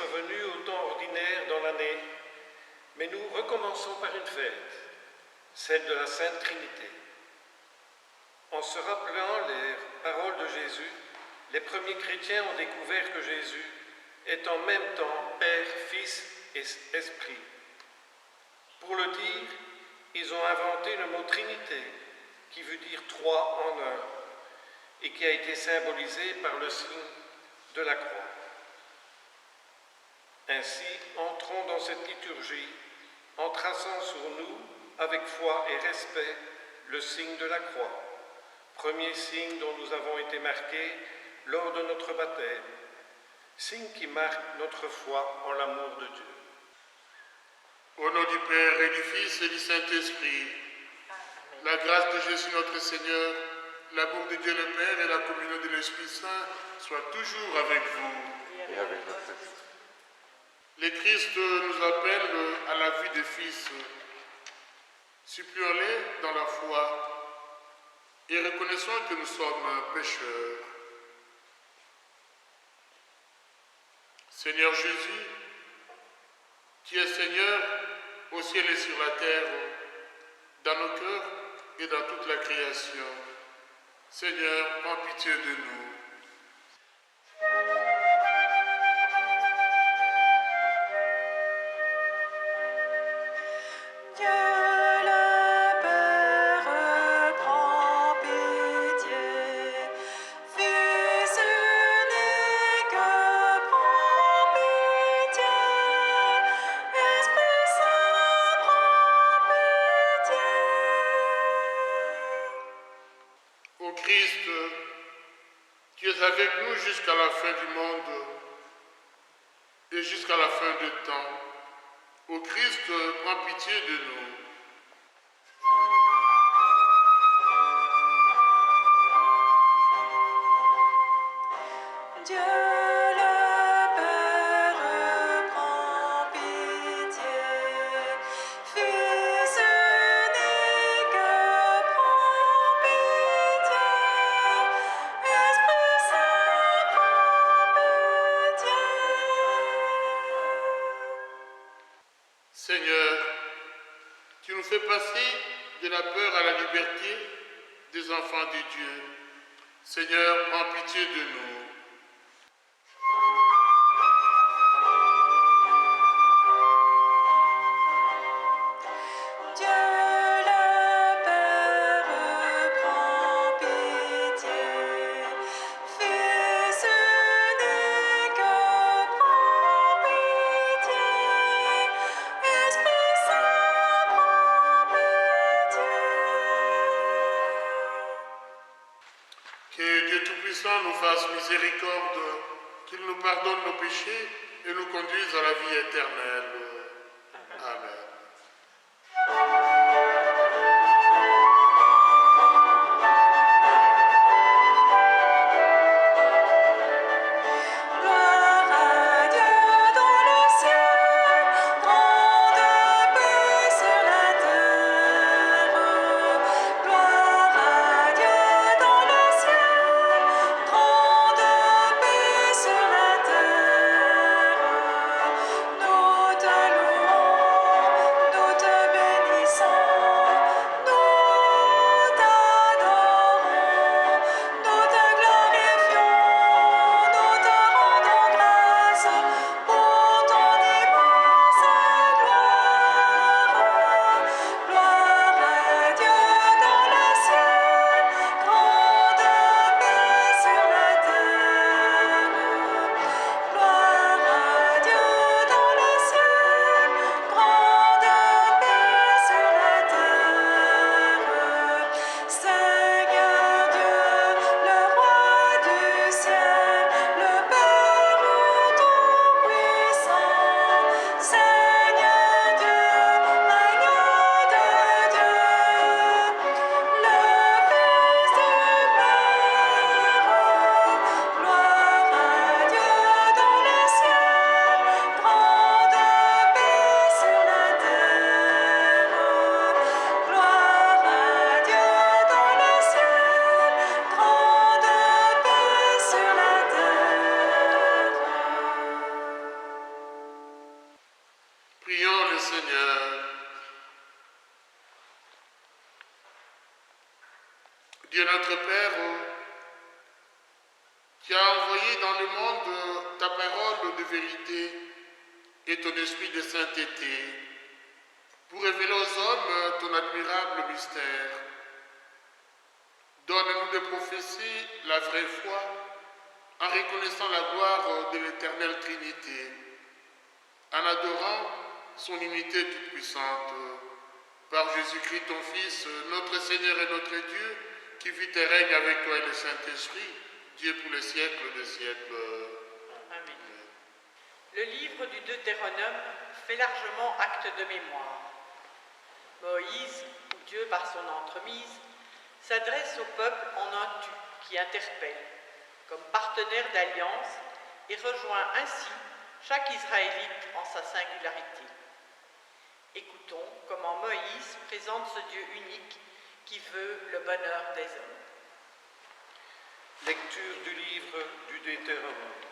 revenu au temps ordinaire dans l'année, mais nous recommençons par une fête, celle de la Sainte Trinité. En se rappelant les paroles de Jésus, les premiers chrétiens ont découvert que Jésus est en même temps Père, Fils et Esprit. Pour le dire, ils ont inventé le mot Trinité, qui veut dire trois en un, et qui a été symbolisé par le signe de la croix. Ainsi, entrons dans cette liturgie en traçant sur nous, avec foi et respect, le signe de la croix, premier signe dont nous avons été marqués lors de notre baptême, signe qui marque notre foi en l'amour de Dieu. Au nom du Père et du Fils et du Saint-Esprit, la grâce de Jésus notre Seigneur, l'amour de Dieu le Père et la communion de l'Esprit Saint soient toujours avec vous. Et avec votre esprit. Le Christ nous appelle à la vie de fils. Supplions-les dans la foi et reconnaissons que nous sommes pécheurs. Seigneur Jésus, qui est Seigneur au ciel et sur la terre, dans nos cœurs et dans toute la création. Seigneur, prends pitié de nous. Ô Christ, tu es avec nous jusqu'à la fin du monde et jusqu'à la fin du temps. Ô Christ, prends pitié de nous. Dieu le Père prend pitié, Fils unique prend pitié, Esprit Saint prend pitié. Seigneur, tu nous fais passer de la peur à la liberté des enfants de Dieu. Seigneur, prends pitié de nous. Dieu le Père prend pitié, Fils unique prend pitié, Esprit Saint prend pitié. Que Dieu Tout-Puissant nous fasse miséricorde, qu'il nous pardonne nos péchés et nous conduise à la vie éternelle. Amen. Gloire à Dieu dans le ciel, grande paix sur la terre. Gloire à Dieu dans le ciel, grande paix sur la terre. Prions le Seigneur. Dieu notre Père, qui a envoyé dans le monde ta parole de vérité et ton esprit de sainteté, pour révéler aux hommes ton admirable mystère. Donne-nous de professer la vraie foi en reconnaissant la gloire de l'éternelle Trinité, en adorant son unité toute-puissante. Par Jésus-Christ, ton Fils, notre Seigneur et notre Dieu, qui vit et règne avec toi et le Saint-Esprit, Dieu pour les siècles des siècles. Amen. Le livre du Deutéronome fait largement acte de mémoire. Moïse, ou Dieu par son entremise, s'adresse au peuple en un tu qui interpelle, comme partenaire d'alliance, et rejoint ainsi chaque Israélite en sa singularité. Écoutons comment Moïse présente ce Dieu unique qui veut le bonheur des hommes. Lecture du livre du Deutéronome.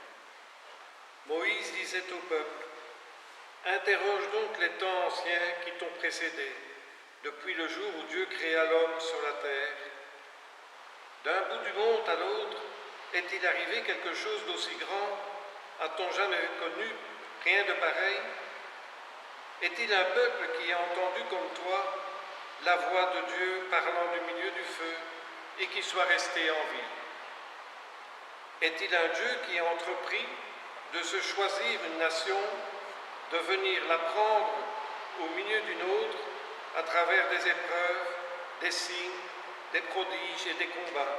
Moïse disait au peuple, « Interroge donc les temps anciens qui t'ont précédé, depuis le jour où Dieu créa l'homme sur la terre. D'un bout du monde à l'autre, est-il arrivé quelque chose d'aussi grand? A-t-on jamais connu rien de pareil? Est-il un peuple qui a entendu comme toi la voix de Dieu parlant du milieu du feu et qui soit resté en vie? Est-il un Dieu qui a entrepris de se choisir une nation, de venir la prendre au milieu d'une autre à travers des épreuves, des signes, des prodiges et des combats,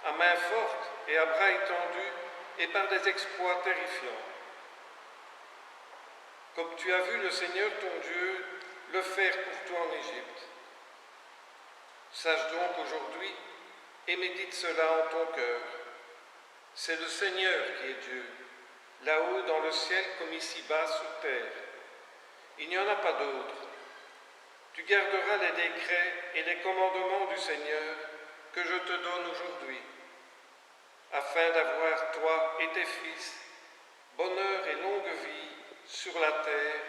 à main forte et à bras étendus et par des exploits terrifiants? Comme tu as vu le Seigneur ton Dieu le faire pour toi en Égypte. Sache donc aujourd'hui et médite cela en ton cœur. C'est le Seigneur qui est Dieu, là-haut dans le ciel comme ici-bas sur terre. Il n'y en a pas d'autre. Tu garderas les décrets et les commandements du Seigneur que je te donne aujourd'hui, afin d'avoir, toi et tes fils, bonheur et longue vie sur la terre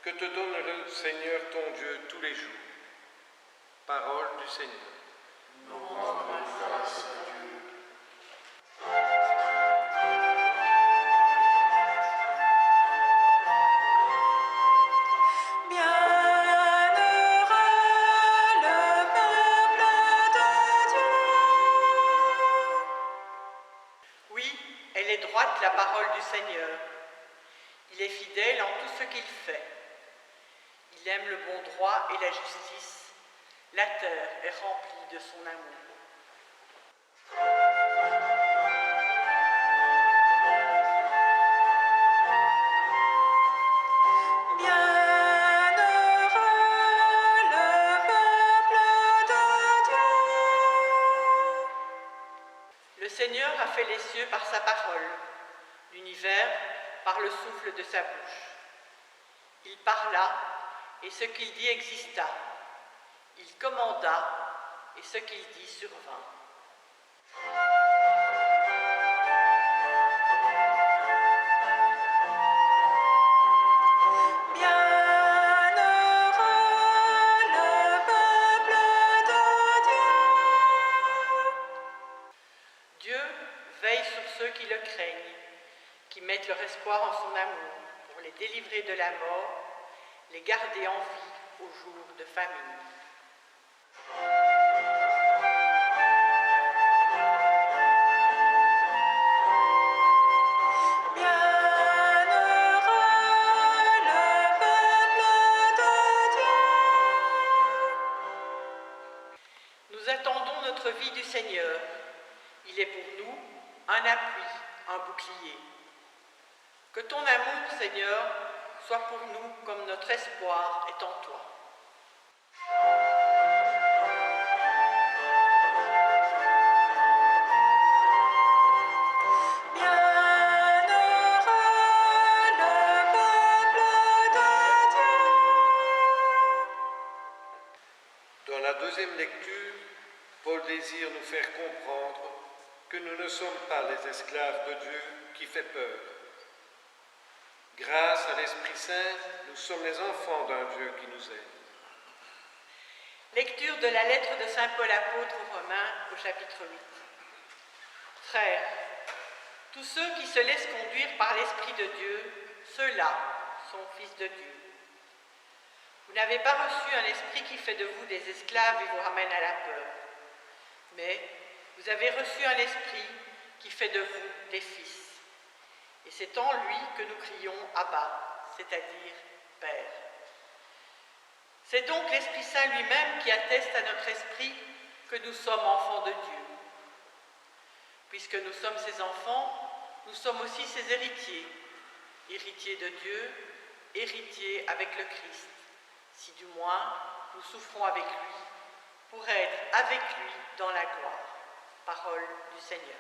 que te donne le Seigneur ton Dieu tous les jours. Parole du Seigneur. Nous rendons grâce à Dieu. Bienheureux le peuple de Dieu. Oui, elle est droite la parole du Seigneur. Il est fidèle en tout ce qu'il fait. Il aime le bon droit et la justice. La terre est remplie de son amour. Bienheureux le peuple de Dieu. Le Seigneur a fait les cieux par sa parole, l'univers par le souffle de sa bouche. Il parla, et ce qu'il dit exista. Il commanda, et ce qu'il dit survint. Bienheureux le peuple de Dieu. Dieu veille sur ceux qui le craignent, qui mettent leur espoir en son amour, pour les délivrer de la mort, les garder en vie au jour de famine. Bienheureux le peuple de Dieu. Nous attendons notre vie du Seigneur. Il est pour nous un appui, un bouclier. Que ton amour, Seigneur, soit pour nous comme notre espoir est en toi. Bienheureux le peuple de Dieu. Dans la deuxième lecture, Paul désire nous faire comprendre que nous ne sommes pas les esclaves de Dieu qui fait peur. Grâce à l'Esprit Saint, nous sommes les enfants d'un Dieu qui nous aime. Lecture de la lettre de Saint Paul apôtre aux Romains au chapitre 8. Frères, tous ceux qui se laissent conduire par l'Esprit de Dieu, ceux-là sont fils de Dieu. Vous n'avez pas reçu un esprit qui fait de vous des esclaves et vous ramène à la peur, mais vous avez reçu un esprit qui fait de vous des fils. Et c'est en lui que nous crions Abba, c'est-à-dire Père. C'est donc l'Esprit Saint lui-même qui atteste à notre esprit que nous sommes enfants de Dieu. Puisque nous sommes ses enfants, nous sommes aussi ses héritiers, héritiers de Dieu, héritiers avec le Christ, si du moins nous souffrons avec lui, pour être avec lui dans la gloire. Parole du Seigneur.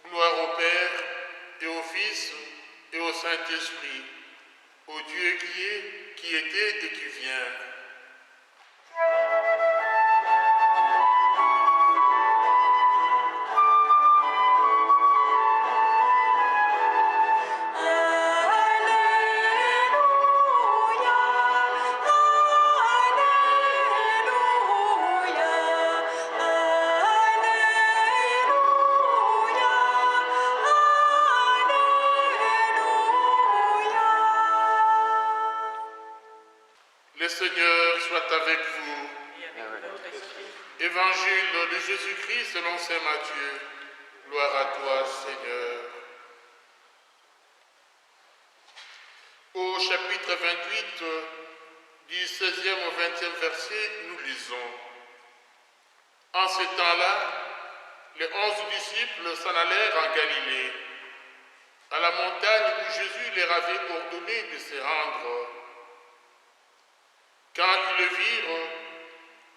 Gloire au Père, et au Fils, et au Saint-Esprit, au Dieu qui est, qui était et qui vient. Le Seigneur soit avec vous. Et avec votre esprit. Évangile de Jésus-Christ selon saint Matthieu. Gloire à toi, Seigneur. Au chapitre 28, du 16e au 20e verset, nous lisons. En ce temps-là, les 11 disciples s'en allèrent en Galilée, à la montagne où Jésus leur avait ordonné de se rendre. Quand ils le virent,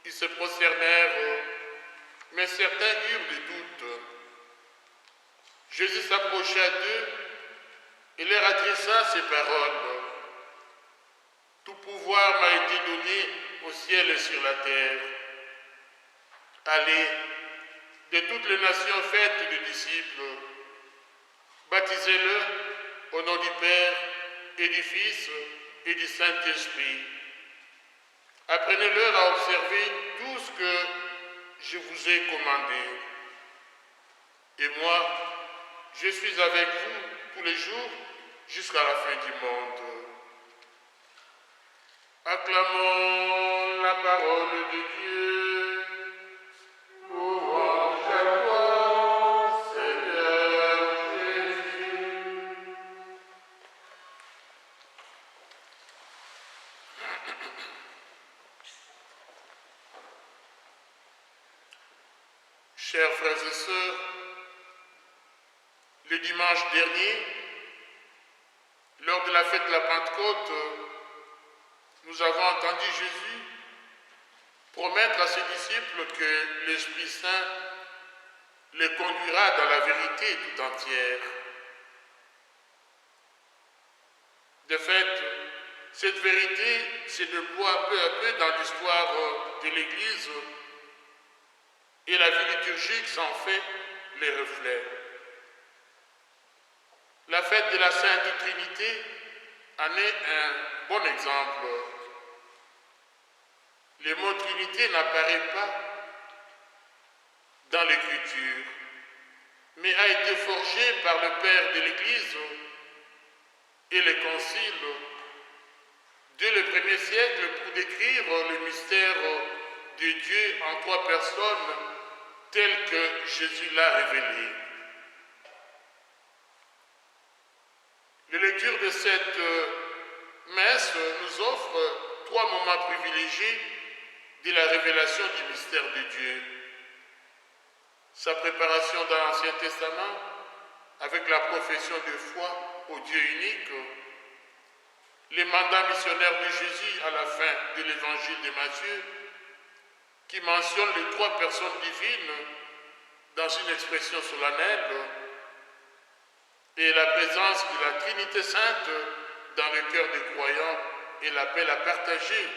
ils se prosternèrent, mais certains eurent des doutes. Jésus s'approcha d'eux et leur adressa ces paroles. Tout pouvoir m'a été donné au ciel et sur la terre. Allez, de toutes les nations faites de disciples, baptisez-le au nom du Père et du Fils et du Saint-Esprit. Apprenez-leur à observer tout ce que je vous ai commandé. Et moi, je suis avec vous tous les jours jusqu'à la fin du monde. Acclamons la parole de Dieu. Louange à toi, Seigneur Jésus. Chers frères et sœurs, le dimanche dernier, lors de la fête de la Pentecôte, nous avons entendu Jésus promettre à ses disciples que l'Esprit Saint les conduira dans la vérité tout entière. De fait, cette vérité se déploie peu à peu dans l'histoire de l'Église et la vie liturgique s'en fait les reflets. La fête de la Sainte Trinité en est un bon exemple. Le mot Trinité n'apparaît pas dans l'Écriture, mais a été forgé par le Père de l'Église et les conciles dès le 1er siècle pour décrire le mystère de Dieu en 3 personnes tel que Jésus l'a révélé. La lecture de cette messe nous offre 3 moments privilégiés de la révélation du mystère de Dieu. Sa préparation dans l'Ancien Testament avec la profession de foi au Dieu unique, les mandats missionnaires de Jésus à la fin de l'évangile de Matthieu, qui mentionne les trois personnes divines dans une expression solennelle, et la présence de la Trinité Sainte dans le cœur des croyants et l'appel à partager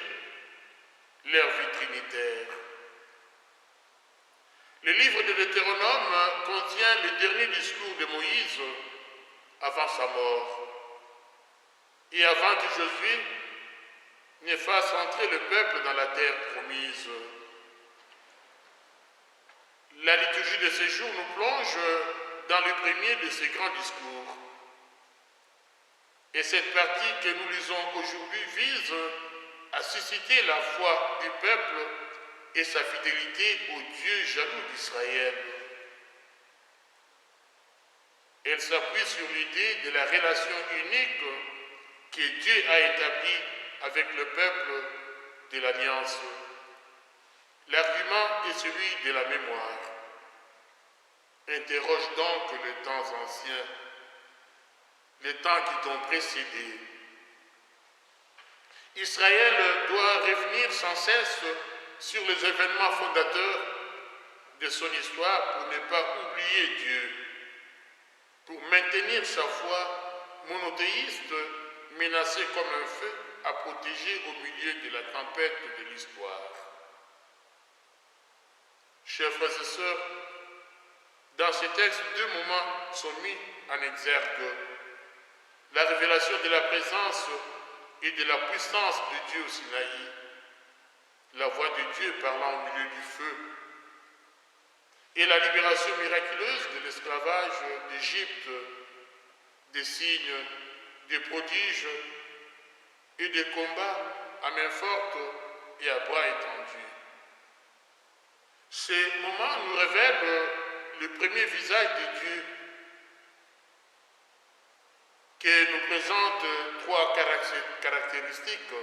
leur vie trinitaire. Le livre de Deutéronome contient le dernier discours de Moïse avant sa mort et avant que Josué ne fasse entrer le peuple dans la terre promise. La liturgie de ces jours nous plonge dans le premier de ces grands discours. Et cette partie que nous lisons aujourd'hui vise à susciter la foi du peuple et sa fidélité au Dieu jaloux d'Israël. Elle s'appuie sur l'idée de la relation unique que Dieu a établie avec le peuple de l'Alliance. L'argument est celui de la mémoire. Interroge donc les temps anciens, les temps qui t'ont précédé. Israël doit revenir sans cesse sur les événements fondateurs de son histoire pour ne pas oublier Dieu, pour maintenir sa foi monothéiste menacée comme un feu à protéger au milieu de la tempête de l'histoire. Chers frères et sœurs, dans ces textes, deux moments sont mis en exergue. La révélation de la présence et de la puissance de Dieu au Sinaï, la voix de Dieu parlant au milieu du feu, et la libération miraculeuse de l'esclavage d'Égypte, des signes, des prodiges et des combats à main forte et à bras étendus. Ces moments nous révèlent le premier visage de Dieu qui nous présente trois caractéristiques.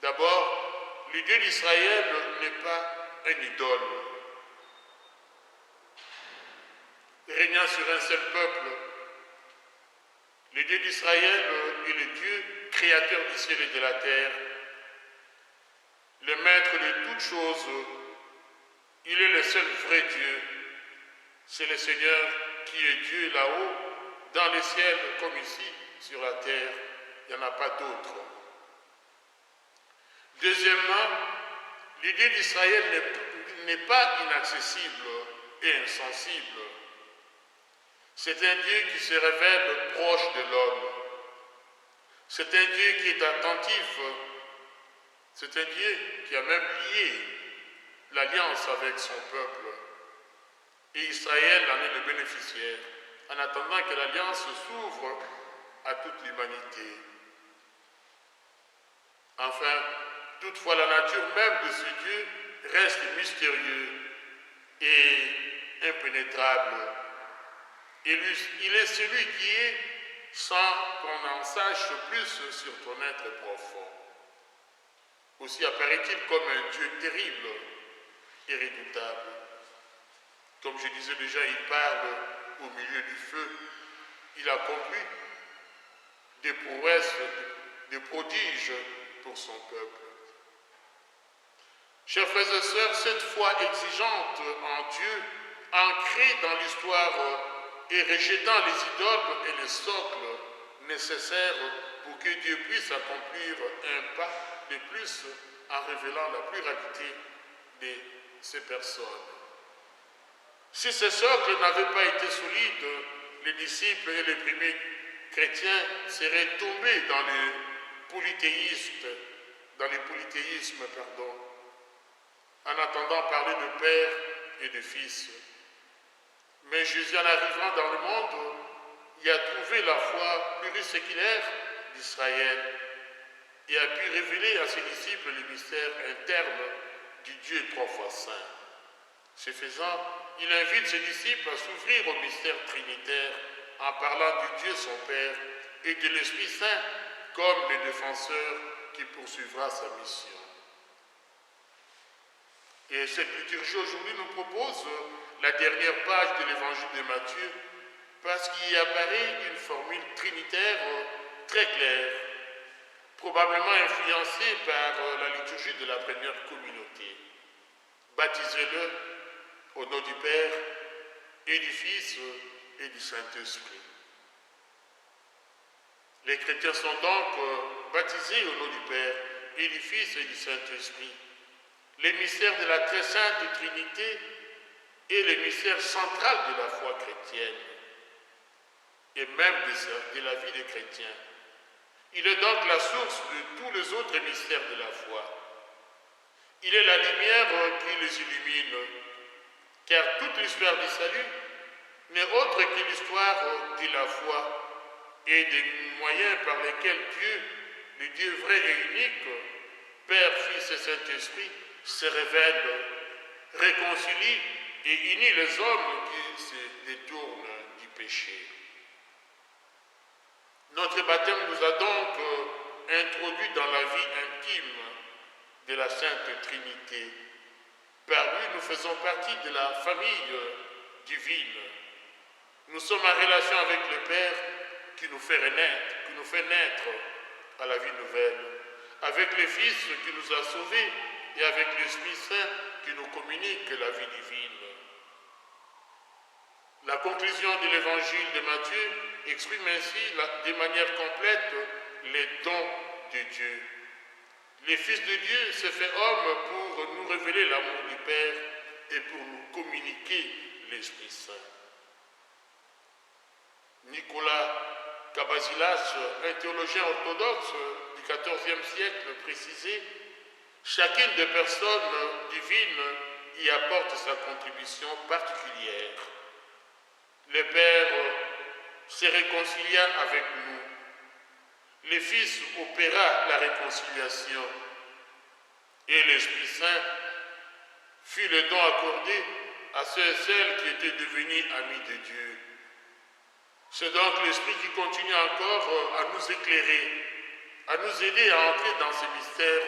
D'abord, le Dieu d'Israël n'est pas un idole. Régnant sur un seul peuple, le Dieu d'Israël est le Dieu créateur du ciel et de la terre, le maître de toutes choses. Il est le seul vrai Dieu. C'est le Seigneur qui est Dieu là-haut, dans les ciels comme ici, sur la terre. Il n'y en a pas d'autre. Deuxièmement, le Dieu d'Israël n'est pas inaccessible et insensible. C'est un Dieu qui se révèle proche de l'homme. C'est un Dieu qui est attentif. C'est un Dieu qui a même lié l'alliance avec son peuple. Et Israël en est le bénéficiaire, en attendant que l'alliance s'ouvre à toute l'humanité. Enfin, toutefois, la nature même de ce Dieu reste mystérieux et impénétrable. Il est celui qui est sans qu'on en sache plus sur ton être profond. Aussi apparaît-il comme un Dieu terrible et redoutable. Comme je disais déjà, il parle au milieu du feu. Il accomplit des prouesses, des prodiges pour son peuple. Chers frères et sœurs, cette foi exigeante en Dieu, ancrée dans l'histoire et rejetant les idoles et les socles nécessaires pour que Dieu puisse accomplir un pas de plus en révélant la pluralité de ces personnes. Si ces socles n'avaient pas été solides, les disciples et les premiers chrétiens seraient tombés dans le polythéisme, en attendant parler de Père et de Fils. Mais Jésus, en arrivant dans le monde, y a trouvé la foi pluriséculaire d'Israël et a pu révéler à ses disciples les mystères internes du Dieu trois fois saint. Ce faisant, il invite ses disciples à s'ouvrir au mystère trinitaire en parlant du Dieu son Père et de l'Esprit Saint comme le défenseur qui poursuivra sa mission. Et cette liturgie aujourd'hui nous propose la dernière page de l'évangile de Matthieu parce qu'il y apparaît une formule trinitaire très claire, probablement influencée par la liturgie de la première communauté. Baptisez-le au nom du Père et du Fils et du Saint-Esprit. Les chrétiens sont donc baptisés au nom du Père et du Fils et du Saint-Esprit. Les mystères de la très sainte Trinité est le mystère central de la foi chrétienne et même de la vie des chrétiens. Il est donc la source de tous les autres mystères de la foi. Il est la lumière qui les illumine, car toute l'histoire du salut n'est autre que l'histoire de la foi et des moyens par lesquels Dieu, le Dieu vrai et unique, Père, Fils et Saint-Esprit, se révèle, réconcilie et unit les hommes qui se détournent du péché. Notre baptême nous a donc introduits dans la vie intime de la Sainte Trinité. Par lui, nous faisons partie de la famille divine. Nous sommes en relation avec le Père qui nous fait naître à la vie nouvelle, avec le Fils qui nous a sauvés et avec l'Esprit Saint qui nous communique la vie divine. La conclusion de l'évangile de Matthieu exprime ainsi de manière complète les dons de Dieu. Le Fils de Dieu s'est fait homme pour nous révéler l'amour du Père et pour nous communiquer l'Esprit Saint. Nicolas Cabasilas, un théologien orthodoxe du XIVe siècle, précisait « Chacune des personnes divines y apporte sa contribution particulière. Le Père se réconcilia avec nous. Le Fils opéra la réconciliation et l'Esprit Saint fut le don accordé à ceux et celles qui étaient devenus amis de Dieu. C'est donc l'Esprit qui continue encore à nous éclairer, à nous aider à entrer dans ce mystère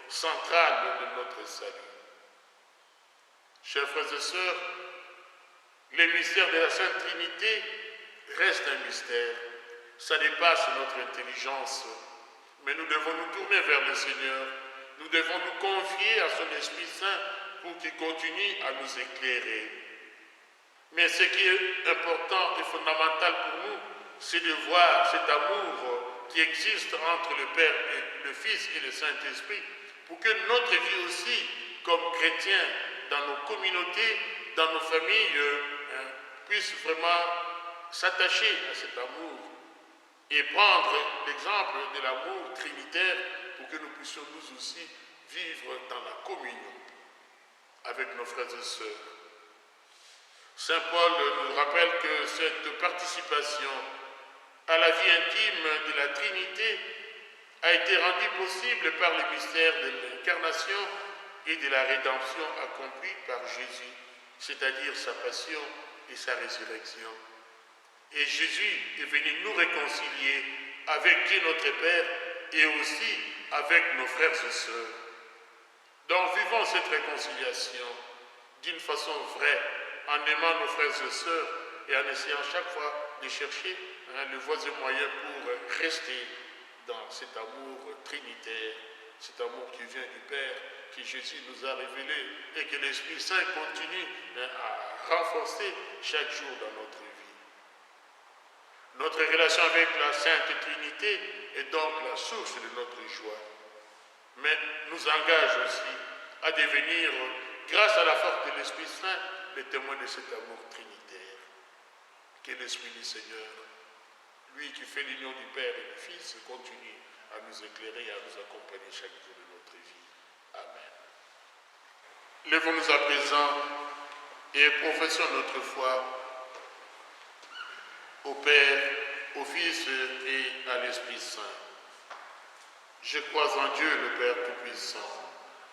central de notre salut. Chers frères et sœurs, le mystère de la Sainte Trinité reste un mystère. Ça dépasse notre intelligence, mais nous devons nous tourner vers le Seigneur. Nous devons nous confier à son Esprit Saint pour qu'il continue à nous éclairer. Mais ce qui est important et fondamental pour nous, c'est de voir cet amour qui existe entre le Père et le Fils et le Saint-Esprit, pour que notre vie aussi, comme chrétiens, dans nos communautés, dans nos familles, puisse vraiment s'attacher à cet amour et prendre l'exemple de l'amour trinitaire pour que nous puissions nous aussi vivre dans la communion avec nos frères et sœurs. Saint Paul nous rappelle que cette participation à la vie intime de la Trinité a été rendue possible par le mystère de l'incarnation et de la rédemption accomplie par Jésus, c'est-à-dire sa passion et sa résurrection. Et Jésus est venu nous réconcilier avec Dieu notre Père et aussi avec nos frères et sœurs. Donc vivons cette réconciliation d'une façon vraie, en aimant nos frères et sœurs et en essayant chaque fois de chercher le voisin moyen pour rester dans cet amour trinitaire, cet amour qui vient du Père, que Jésus nous a révélé et que l'Esprit Saint continue à renforcer chaque jour dans notre vie. Notre relation avec la Sainte Trinité est donc la source de notre joie, mais nous engage aussi à devenir, grâce à la force de l'Esprit Saint, les témoins de cet amour trinitaire. Que l'Esprit du Seigneur, lui qui fait l'union du Père et du Fils, continue à nous éclairer et à nous accompagner chaque jour de notre vie. Amen. Lèvons-nous à présent et professons notre foi au Père, au Fils et à l'Esprit Saint. Je crois en Dieu, le Père Tout-Puissant,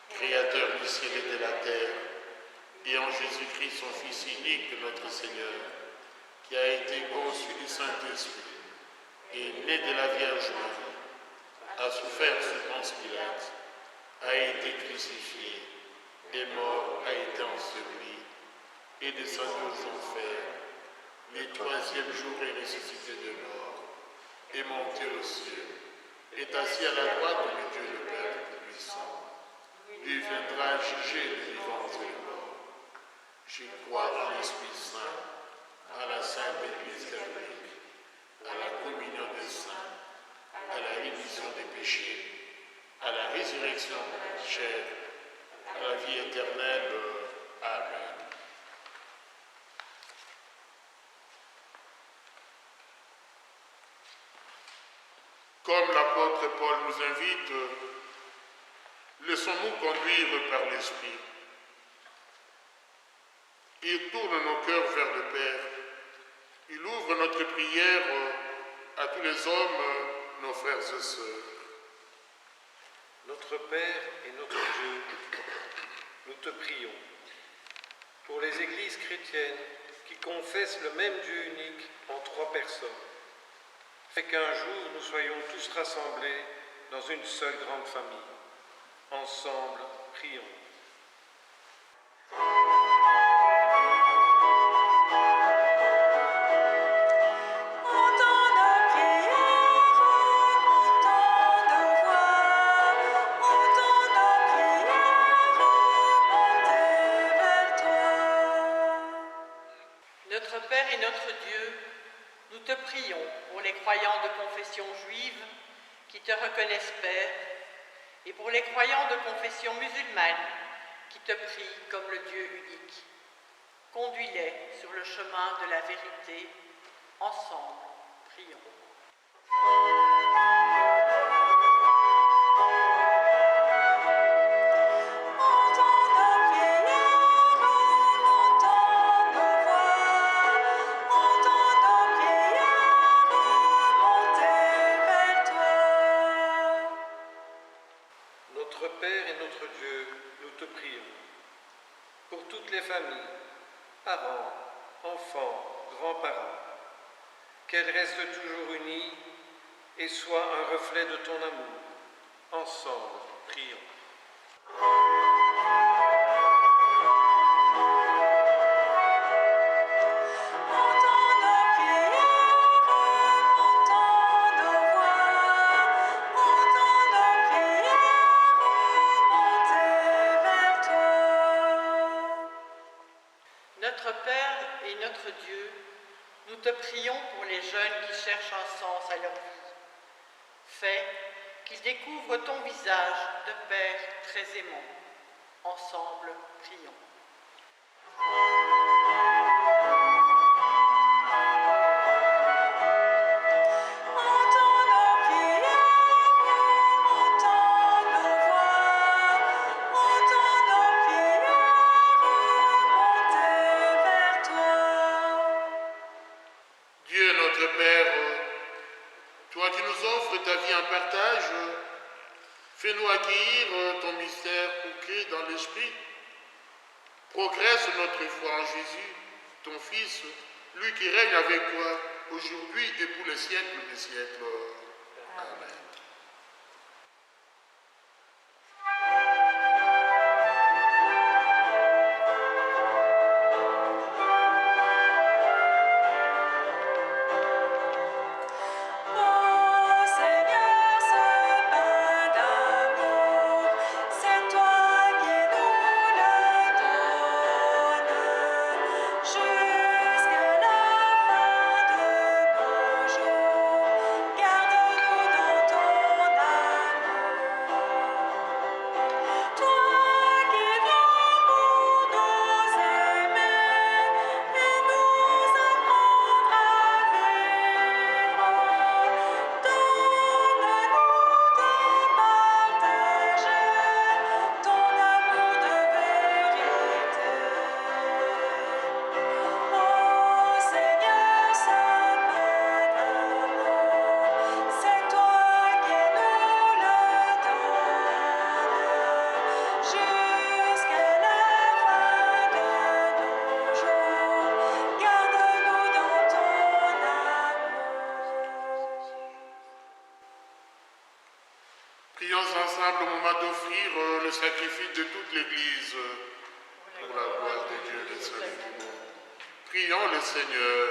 Créateur du ciel et de la terre, et en Jésus-Christ, son Fils unique, notre Seigneur, qui a été conçu du Saint-Esprit et né de la Vierge Marie, a souffert sous Ponce Pilate, a été crucifié, est mort, a été enseveli, et descendu aux enfers. le troisième jour est ressuscité de mort, est monté au ciel, est assis à la droite de Dieu le Père Tout-Puissant. Lui viendra juger les vivants et les morts. Je crois en l'Esprit Saint, à la Sainte Église catholique, à la communion des saints, à la rémission des péchés, à la résurrection de la chair, à la vie éternelle. Amen. Comme l'apôtre Paul nous invite, laissons-nous conduire par l'Esprit. Il tourne nos cœurs vers le Père. Il ouvre notre prière à tous les hommes, nos frères et sœurs. Notre Père et notre Dieu, nous te prions pour les églises chrétiennes qui confessent le même Dieu unique en 3 personnes. Fais qu'un jour nous soyons tous rassemblés dans une seule grande famille. Ensemble, prions. Notre Père et notre Dieu, nous te prions pour les croyants de confession juive qui te reconnaissent Père, et pour les croyants de confession musulmane qui te prient comme le Dieu unique. Conduis-les sur le chemin de la vérité. Ensemble, prions. Notre Père et notre Dieu, nous te prions pour toutes les familles, parents, enfants, grands-parents, qu'elles restent toujours unies et soient un reflet de ton amour. Ensemble, prions. Notre Père et notre Dieu, nous te prions pour les jeunes qui cherchent un sens à leur vie. Fais qu'ils découvrent ton visage de Père très aimant. Ensemble, prions. Dieu notre Père, toi qui nous offres ta vie en partage, fais-nous accueillir ton mystère concret dans l'esprit. Progresse notre foi en Jésus, ton Fils, lui qui règne avec toi aujourd'hui et pour les siècles des siècles. Amen. Prions ensemble au moment d'offrir le sacrifice de toute l'Église pour la gloire de Dieu et le salut du monde. Prions le Seigneur.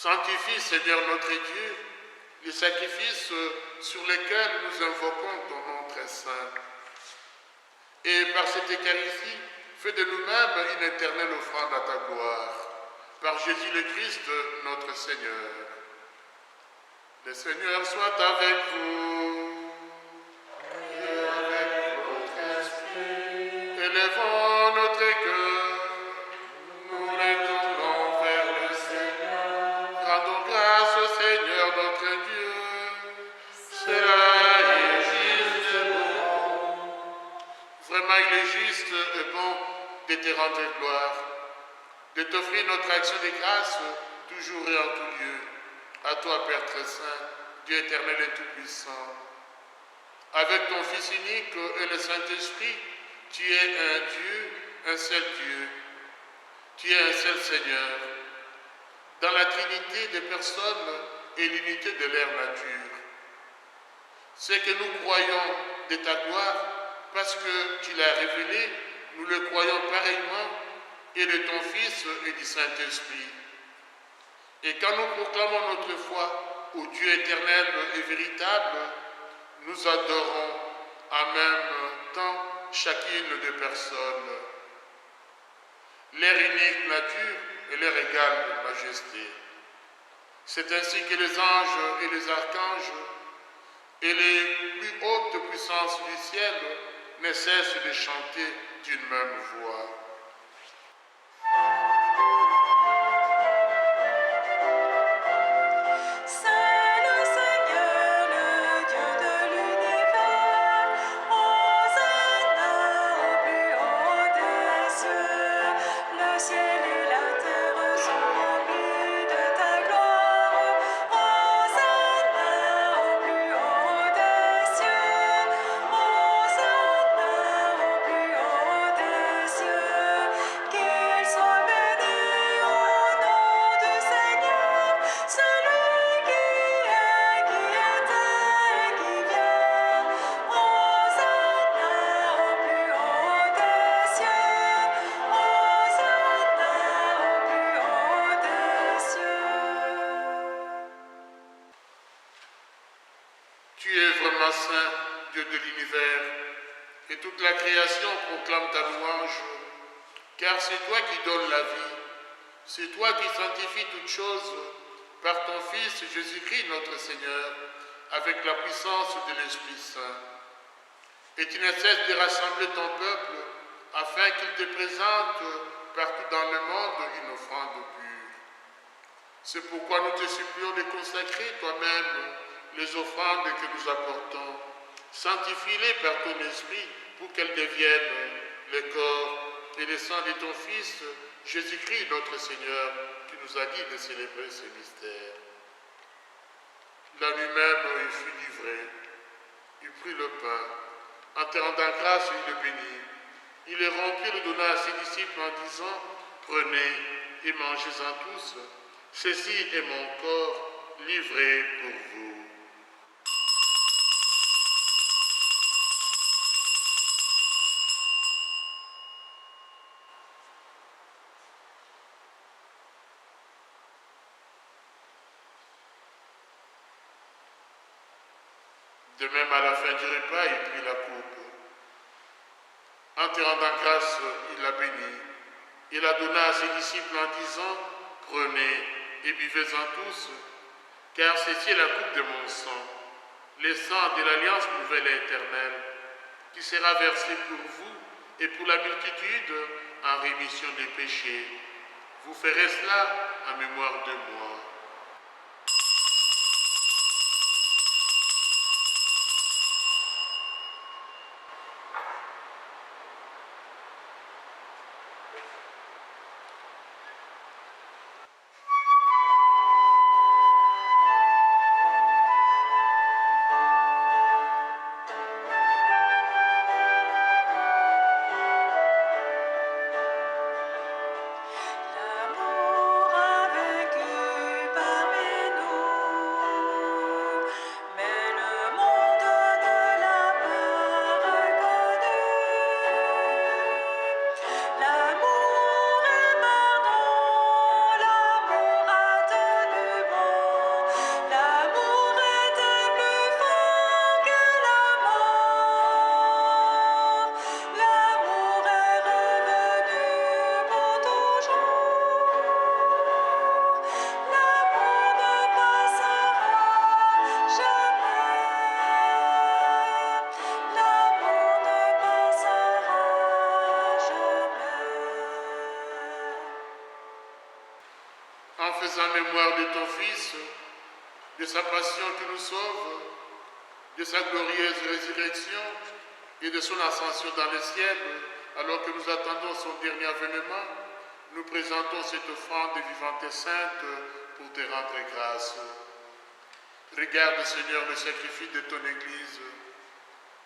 Sanctifie, Seigneur notre Dieu, les sacrifices sur lesquels nous invoquons ton nom très saint. Et par cette Eucharistie, fais de nous-mêmes une éternelle offrande à ta gloire. Par Jésus le Christ, notre Seigneur. Le Seigneur soit avec vous. Et avec votre esprit. Élevons notre cœur. Nous les tournons vers le Seigneur. Rendons grâce au Seigneur notre Dieu. Cela est juste et bon. Vraiment, il est juste et bon de te rendre gloire, de t'offrir notre action de grâce toujours et en tout lieu. À toi, Père très saint, Dieu éternel et tout-puissant. Avec ton Fils unique et le Saint-Esprit, tu es un Dieu, un seul Dieu. Tu es un seul Seigneur. Dans la Trinité des personnes et l'unité de leur nature. Ce que nous croyons de ta gloire, parce que tu l'as révélé, nous le croyons pareillement, et de ton Fils et du Saint-Esprit. Et quand nous proclamons notre foi au Dieu éternel et véritable, nous adorons en même temps chacune des personnes, leur unique nature et leur égale majesté. C'est ainsi que les anges et les archanges et les plus hautes puissances du ciel ne cessent de chanter d'une même voix. C'est le Seigneur, le Dieu de l'univers. Hosanna au plus haut des cieux. Le ciel et la terre sont remplis de ta gloire. Hosanna au plus haut des cieux. Hosanna au plus haut des cieux. Qu'il soit béni au nom du Seigneur, celui qui est, et qui vient. Hosanna au plus haut des cieux. Hosanna au plus haut des cieux. Tu es vraiment saint, Dieu de l'univers, et toute la création proclame ta louange, car c'est toi qui donnes la vie, c'est toi qui sanctifies toutes choses par ton Fils Jésus-Christ notre Seigneur, avec la puissance de l'Esprit Saint. Et tu ne cesses de rassembler ton peuple afin qu'il te présente partout dans le monde une offrande pure. C'est pourquoi nous te supplions de consacrer toi-même les offrandes que nous apportons. Sanctifie-les par ton esprit pour qu'elles deviennent le corps et le sang de ton Fils, Jésus-Christ notre Seigneur, qui nous a dit de célébrer ce mystère. La nuit même, il fut livré. Il prit le pain. En te rendant grâce, il le bénit. Il le rompit et le donna à ses disciples en disant, prenez et mangez-en tous. Ceci est mon corps livré pour vous. De même, à la fin du repas, il prit la coupe. En te rendant grâce, il la bénit. Il la donna à ses disciples en disant, prenez et buvez-en tous, car ceci est la coupe de mon sang, le sang de l'alliance nouvelle et éternelle, qui sera versé pour vous et pour la multitude en rémission des péchés. Vous ferez cela en mémoire de moi. L'amour a vaincu en mémoire de ton Fils, de sa passion qui nous sauve, de sa glorieuse résurrection et de son ascension dans le ciel, alors que nous attendons son dernier avènement, nous présentons cette offrande vivante et sainte pour te rendre grâce. Regarde, Seigneur, le sacrifice de ton Église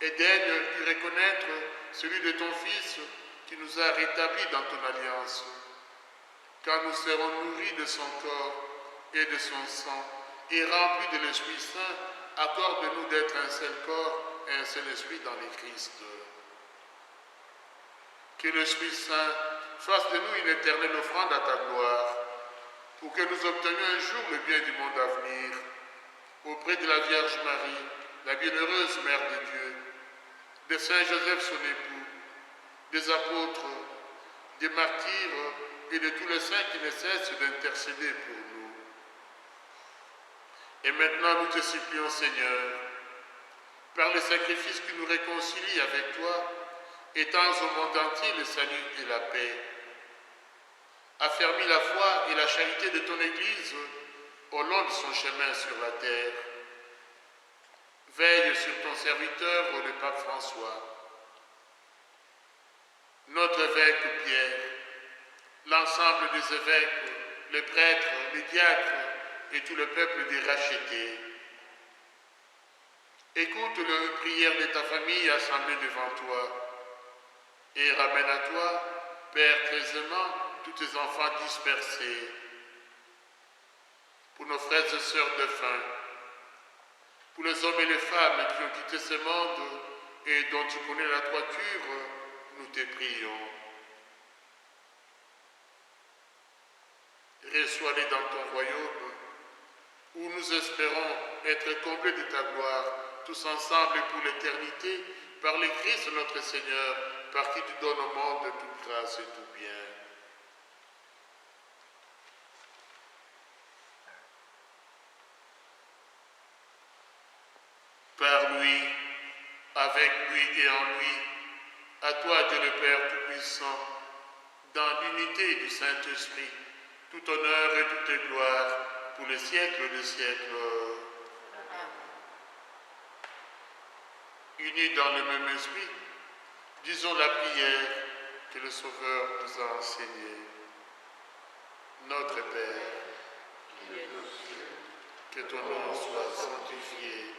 et daigne y reconnaître celui de ton Fils qui nous a rétablis dans ton alliance. Quand nous serons nourris de son corps et de son sang et remplis de l'Esprit Saint, accorde-nous d'être un seul corps et un seul esprit dans le Christ. Que l'Esprit Saint fasse de nous une éternelle offrande à ta gloire, pour que nous obtenions un jour le bien du monde à venir, auprès de la Vierge Marie, la bienheureuse Mère de Dieu, de Saint Joseph son époux, des apôtres, des martyrs et de tous les saints qui ne cessent d'intercéder pour nous. Et maintenant nous te supplions, Seigneur, par le sacrifice qui nous réconcilie avec toi, étends au monde entier le salut et la paix. Affermis la foi et la charité de ton Église au long de son chemin sur la terre. Veille sur ton serviteur, le pape François, notre évêque Pierre, l'ensemble des évêques, les prêtres, les diacres et tout le peuple des rachetés. Écoute les prières de ta famille assemblée devant toi et ramène à toi, Père très aimant, tous tes enfants dispersés. Pour nos frères et sœurs défunts, pour les hommes et les femmes qui ont quitté ce monde et dont tu connais la droiture, nous te prions. Reçois-les dans ton royaume, où nous espérons être comblés de ta gloire, tous ensemble pour l'éternité, par le Christ notre Seigneur, par qui tu donnes au monde toute grâce et tout bien. Par lui, avec lui et en lui, à toi Dieu le Père Tout-Puissant, dans l'unité du Saint-Esprit, tout honneur et toute gloire pour les siècles des siècles. Unis dans le même esprit, disons la prière que le Sauveur nous a enseignée. Notre Père, qui es aux cieux, que ton nom soit sanctifié,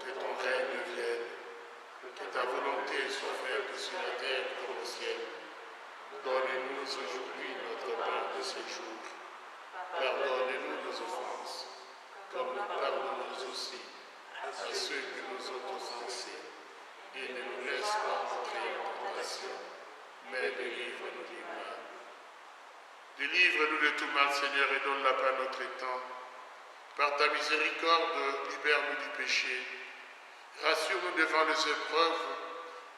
que ton règne vienne, que ta volonté soit faite sur la terre comme au ciel. Donne-nous aujourd'hui notre pain de ce jour. Pardonne-nous nos offenses, comme nous pardonnons aussi à ceux qui nous ont offensés. Et ne nous laisse pas entrer en tentation, mais délivre-nous du mal. Délivre-nous de tout mal, Seigneur, et donne la paix à notre temps. Par ta miséricorde, libère-nous du péché. Rassure-nous devant les épreuves,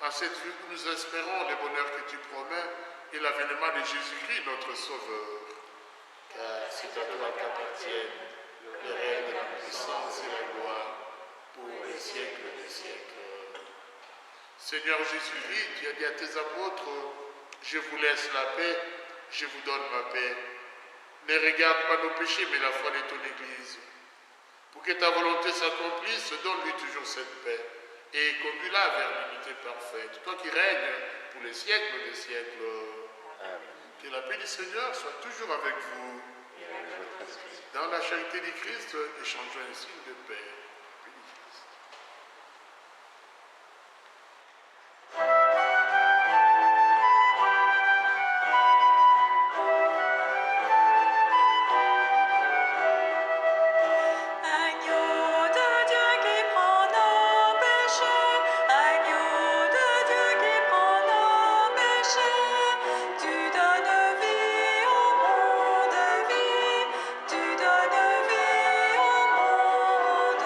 en cette vie où nous espérons le bonheur que tu promets et l'avènement de Jésus-Christ, notre Sauveur. Car c'est à toi qu'appartiennent le règne, la puissance et la gloire pour les siècles des siècles. Seigneur Jésus-Christ, tu as dit à tes apôtres, je vous laisse la paix, je vous donne ma paix. Ne regarde pas nos péchés, mais la foi de ton Église. Pour que ta volonté s'accomplisse, donne-lui toujours cette paix et conduis-la vers l'unité parfaite. Toi qui règnes pour les siècles des siècles. Amen. Que la paix du Seigneur soit toujours avec vous. Dans la charité du Christ, échangeons un signe de paix. Tu donnes vie au monde.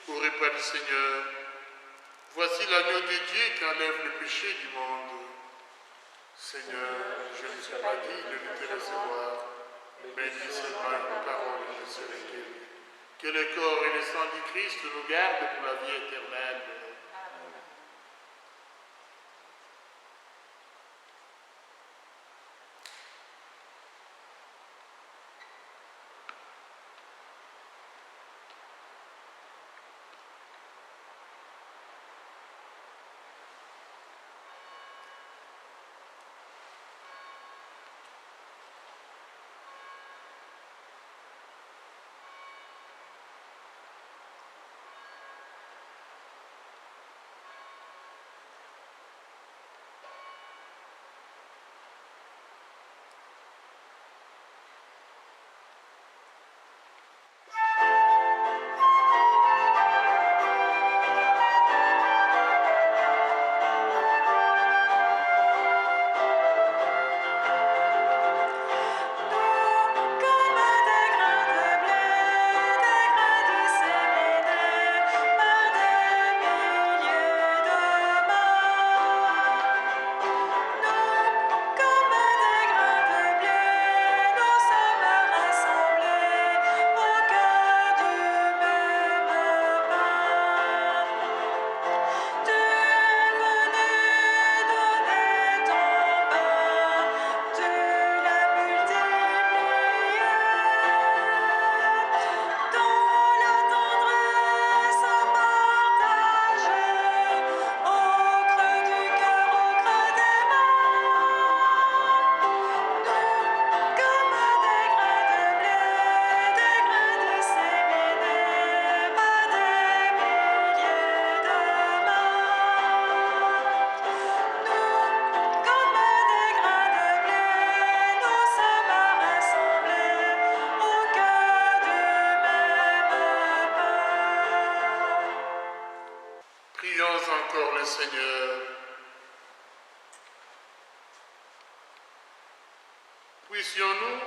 au repas du Seigneur. Voici l'agneau de Dieu qui enlève le péché du monde. Seigneur, je ne suis pas digne de te recevoir, mais dis seulement une parole et je serai guéri. Que le corps et le sang du Christ nous gardent pour la vie éternelle. Prions encore le Seigneur. Puissions-nous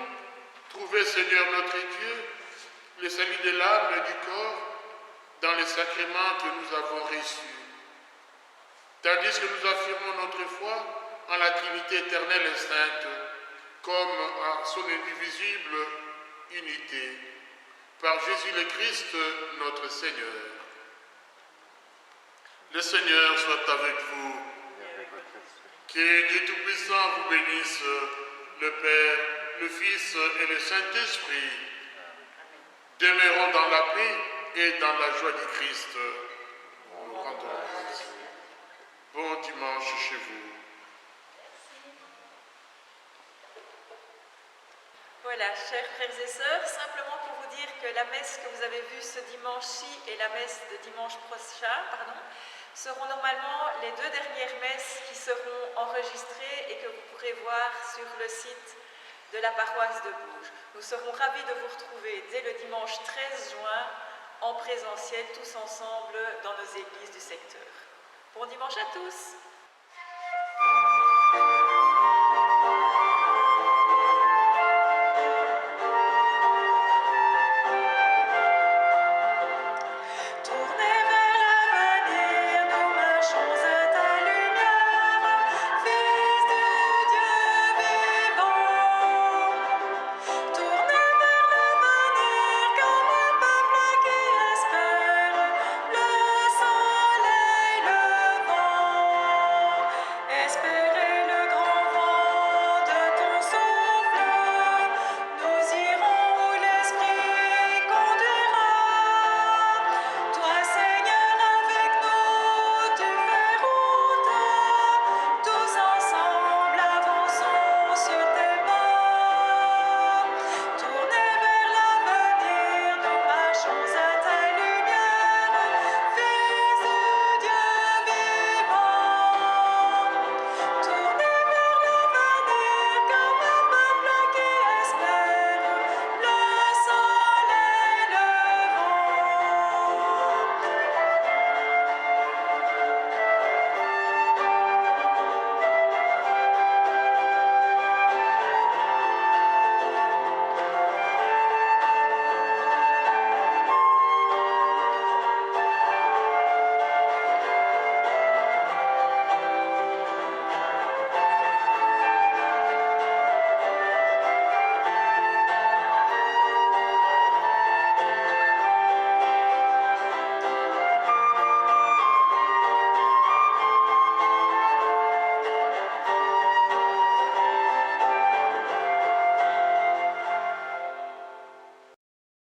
trouver, Seigneur notre Dieu, le salut de l'âme et du corps dans les sacrements que nous avons reçus, tandis que nous affirmons notre foi en la Trinité éternelle et sainte, comme en son indivisible unité, par Jésus le Christ, notre Seigneur. Le Seigneur soit avec vous. Que Dieu Tout-Puissant vous bénisse, le Père, le Fils et le Saint-Esprit. Demeurons dans la paix et dans la joie du Christ. Nous rendons grâce. Bon dimanche chez vous. Voilà, chers frères et sœurs, simplement pour vous dire que la messe que vous avez vue ce dimanche-ci et la messe de dimanche prochain, seront normalement les deux dernières messes qui seront enregistrées et que vous pourrez voir sur le site de la paroisse de Bourges. Nous serons ravis de vous retrouver dès le dimanche 13 juin en présentiel, tous ensemble dans nos églises du secteur. Bon dimanche à tous!